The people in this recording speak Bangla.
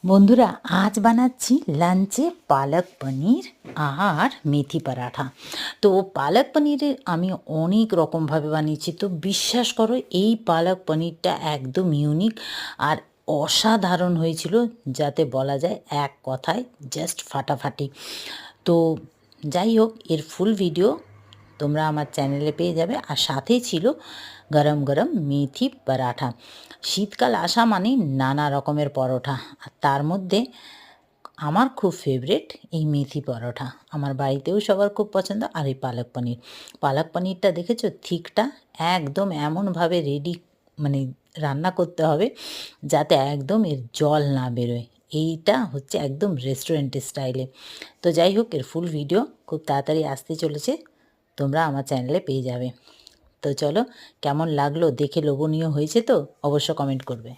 বন্ধুরা, আজ বানাচ্ছি লাঞ্চে পালক পনির আর মেথি পরাঠা। তো পালক পনিরের আমি অনেক রকমভাবে বানিয়েছি, তো বিশ্বাস করো এই পালক পনিরটা একদম ইউনিক আর অসাধারণ হয়েছিল, যাতে বলা যায় এক কথায় জাস্ট ফাটাফাটি। তো যাই হোক, এর ফুল ভিডিও তোমরা আমার চ্যানেলে পেয়ে যাবে। আর সাথেই ছিল গরম গরম মেথি পরাঠা। শীতকাল আসা মানে নানা রকমের পরোটা, আর তার মধ্যে আমার খুব ফেভারিট এই মেথি পরোটা। আমার বাড়িতেও সবার খুব পছন্দ। আর এই পালক পনির, পালক পনিরটা দেখেছো থিকটা একদম এমনভাবে রেডি, মানে রান্না করতে হবে যাতে একদম এর জল না বেরোয়। এইটা হচ্ছে একদম রেস্টুরেন্টের স্টাইলে। তো যাই হোক, এর ফুল ভিডিও খুব তাড়াতাড়ি আসতে চলেছে, তোমরা আমার চ্যানেলে পেয়ে যাবে। তো চলো, কেমন লাগলো, দেখে লোভনীয় হয়েছে তো অবশ্য কমেন্ট করবে।